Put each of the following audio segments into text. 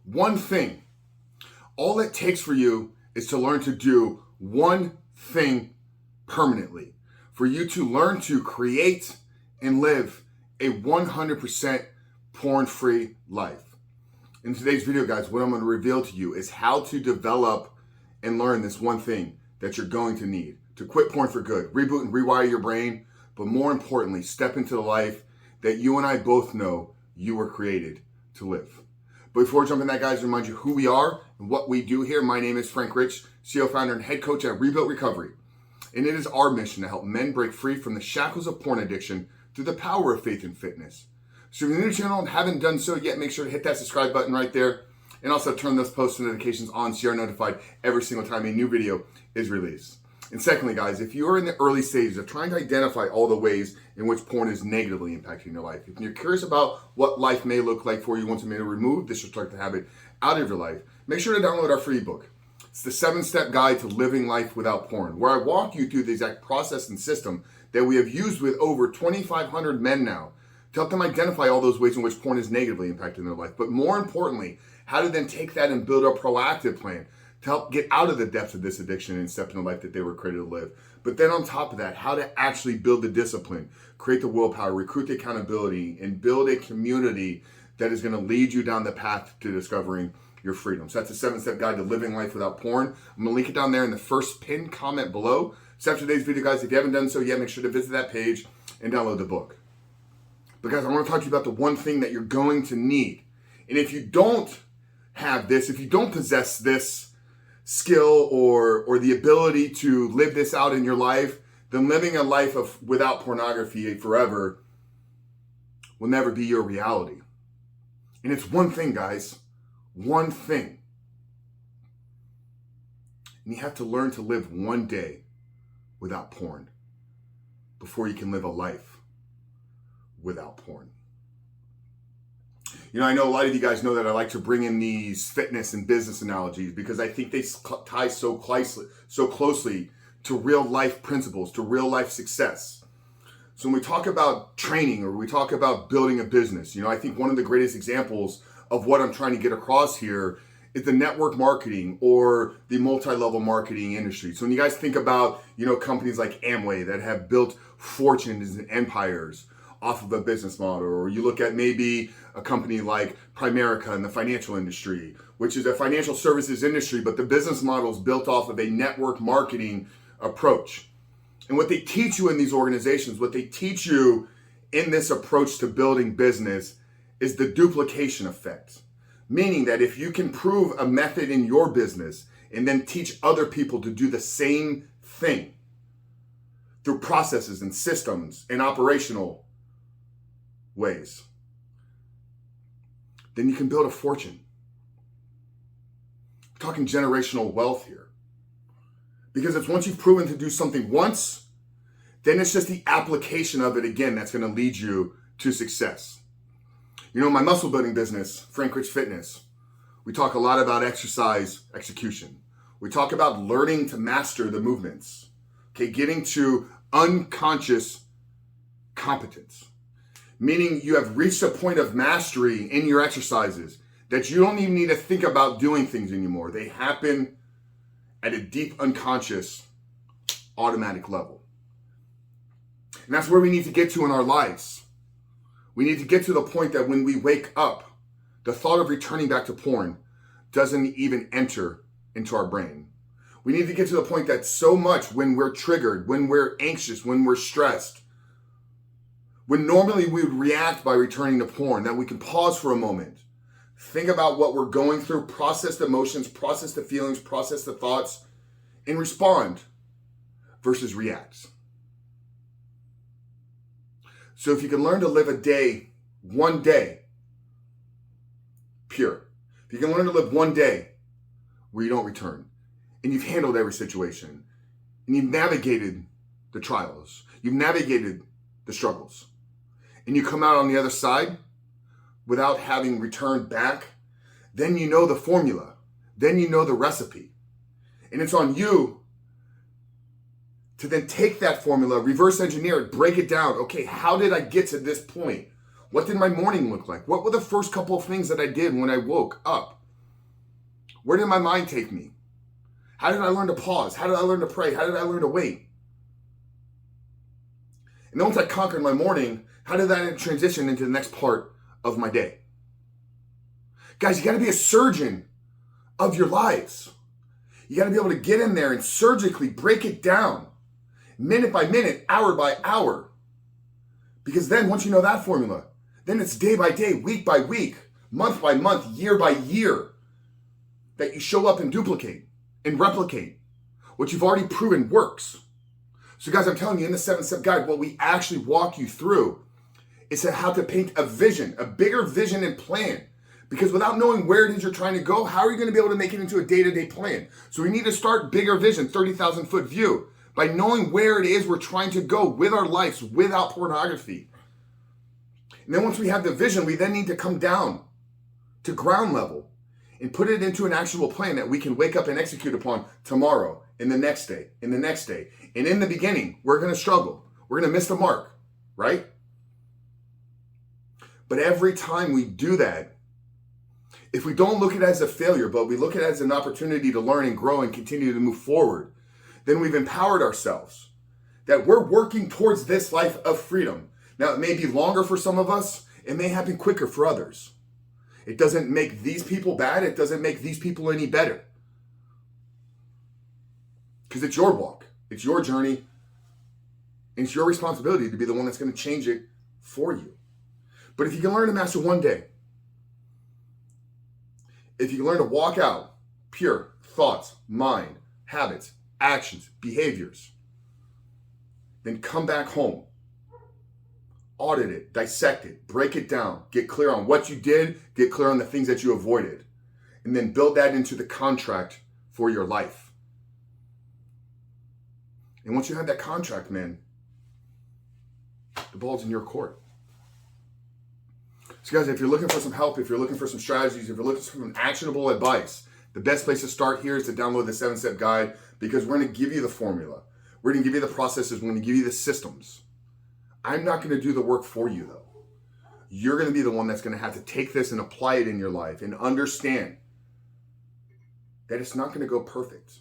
One thing. All it takes for you is to learn to do one thing permanently. For you to learn to create and live a 100% porn-free life. In today's video, guys, what I'm going to reveal to you is how to develop and learn this one thing that you're going to need to quit porn for good, reboot and rewire your brain, but more importantly, step into the life that you and I both know you were created to live. But before we jump in that, guys, remind you who we are and what we do here. My name is Frank Rich, CEO, founder, and head coach at Rebuilt Recovery. And it is our mission to help men break free from the shackles of porn addiction through the power of faith and fitness. So if you're new to the channel and haven't done so yet, make sure to hit that subscribe button right there. And also turn those post notifications on so you're notified every single time a new video is released. And secondly, guys, if you are in the early stages of trying to identify all the ways in which porn is negatively impacting your life, if you're curious about what life may look like for you once you may remove this destructive habit out of your life, make sure to download our free book. It's the 7-step guide to living life without porn, where I walk you through the exact process and system that we have used with over 2,500 men now to help them identify all those ways in which porn is negatively impacting their life. But more importantly, how to then take that and build a proactive plan to help get out of the depths of this addiction and step into the life that they were created to live. But then on top of that, how to actually build the discipline, create the willpower, recruit the accountability, and build a community that is going to lead you down the path to discovering your freedom. So that's a 7-step guide to living life without porn. I'm going to link it down there in the first pinned comment below. So after today's video, guys, if you haven't done so yet, make sure to visit that page and download the book. But guys, I want to talk to you about the one thing that you're going to need. And if you don't have this, if you don't possess this skill or the ability to live this out in your life, then living a life of without pornography forever will never be your reality. And it's one thing, guys, one thing. And you have to learn to live one day without porn before you can live a life without porn. You know, I know a lot of you guys know that I like to bring in these fitness and business analogies because I think they tie so closely to real life principles, to real life success. So when we talk about training or we talk about building a business, you know, I think one of the greatest examples of what I'm trying to get across here is the network marketing or the multi-level marketing industry. So when you guys think about, you know, companies like Amway that have built fortunes and empires off of a business model, or you look at maybe a company like Primerica in the financial industry, which is a financial services industry, but the business model is built off of a network marketing approach. And what they teach you in these organizations, what they teach you in this approach to building business is the duplication effect. Meaning that if you can prove a method in your business and then teach other people to do the same thing through processes and systems and operational ways, then you can build a fortune. We're talking generational wealth here. Because it's once you've proven to do something once, then it's just the application of it again that's going to lead you to success. You know, my muscle building business, Frank Rich Fitness, we talk a lot about exercise execution. We talk about learning to master the movements, okay, getting to unconscious competence. Meaning you have reached a point of mastery in your exercises that you don't even need to think about doing things anymore. They happen at a deep unconscious automatic level. And that's where we need to get to in our lives. We need to get to the point that when we wake up, the thought of returning back to porn doesn't even enter into our brain. We need to get to the point that so much when we're triggered, when we're anxious, when we're stressed, when normally we would react by returning to porn, that we can pause for a moment, think about what we're going through, process the emotions, process the feelings, process the thoughts, and respond versus react. So if you can learn to live a day, one day, pure. If you can learn to live one day where you don't return, and you've handled every situation, and you've navigated the trials, you've navigated the struggles, and you come out on the other side without having returned back, then you know the formula. Then you know the recipe. And it's on you to then take that formula, reverse engineer it, break it down. Okay, how did I get to this point? What did my morning look like? What were the first couple of things that I did when I woke up? Where did my mind take me? How did I learn to pause? How did I learn to pray? How did I learn to wait? And then once I conquered my morning, how did that transition into the next part of my day? Guys, you got to be a surgeon of your lives. You got to be able to get in there and surgically break it down, minute by minute, hour by hour. Because then once you know that formula, then it's day by day, week by week, month by month, year by year, that you show up and duplicate and replicate what you've already proven works. So guys, I'm telling you, in the 7-step guide, what we actually walk you through is how to paint a vision, a bigger vision and plan. Because without knowing where it is you're trying to go, how are you going to be able to make it into a day-to-day plan? So we need to start bigger vision, 30,000 foot view, by knowing where it is we're trying to go with our lives without pornography. And then once we have the vision, we then need to come down to ground level and put it into an actionable plan that we can wake up and execute upon tomorrow, in the next day, in the next day. And in the beginning, we're going to struggle. We're going to miss the mark, right? But every time we do that, if we don't look at it as a failure, but we look at it as an opportunity to learn and grow and continue to move forward, then we've empowered ourselves that we're working towards this life of freedom. Now, it may be longer for some of us. It may happen quicker for others. It doesn't make these people bad. It doesn't make these people any better. Because it's your walk. It's your journey. And it's your responsibility to be the one that's going to change it for you. But if you can learn to master one day, if you can learn to walk out pure thoughts, mind, habits, actions, behaviors, then come back home, audit it, dissect it, break it down, get clear on what you did, get clear on the things that you avoided, and then build that into the contract for your life. And once you have that contract, man, the ball's in your court. So guys, if you're looking for some help, if you're looking for some strategies, if you're looking for some actionable advice, the best place to start here is to download the 7-step guide, because we're going to give you the formula. We're going to give you the processes. We're going to give you the systems. I'm not going to do the work for you, though. You're going to be the one that's going to have to take this and apply it in your life and understand that it's not going to go perfect.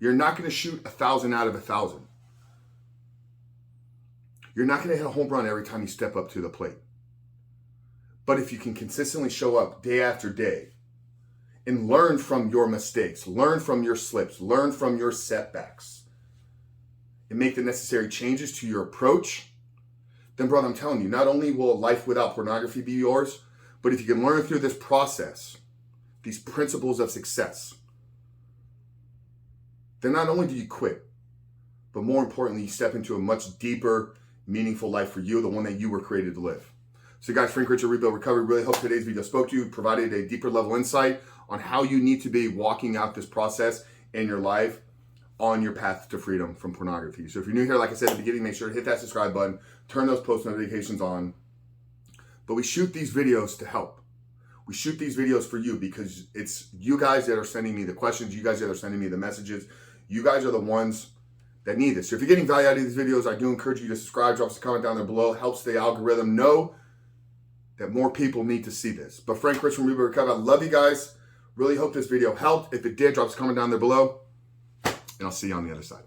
You're not going to shoot 1,000 out of 1,000. You're not going to hit a home run every time you step up to the plate. But if you can consistently show up day after day and learn from your mistakes, learn from your slips, learn from your setbacks, and make the necessary changes to your approach, then brother, I'm telling you, not only will a life without pornography be yours, but if you can learn through this process, these principles of success, then not only do you quit, but more importantly, you step into a much deeper, meaningful life for you, the one that you were created to live. So guys, Frank Richard, Rebuild Recovery, really hope today's video spoke to you, provided a deeper level insight on how you need to be walking out this process in your life on your path to freedom from pornography. So if you're new here, like I said at the beginning, make sure to hit that subscribe button, turn those post notifications on. But we shoot these videos to help. We shoot these videos for you because it's you guys that are sending me the questions, you guys that are sending me the messages. You guys are the ones that need this. So if you're getting value out of these videos, I do encourage you to subscribe, drop us a comment down there below. Helps the algorithm know that more people need to see this. But Frank Rich from Rebuild Recovery, I love you guys. Really hope this video helped. If it did, drop us a comment down there below. And I'll see you on the other side.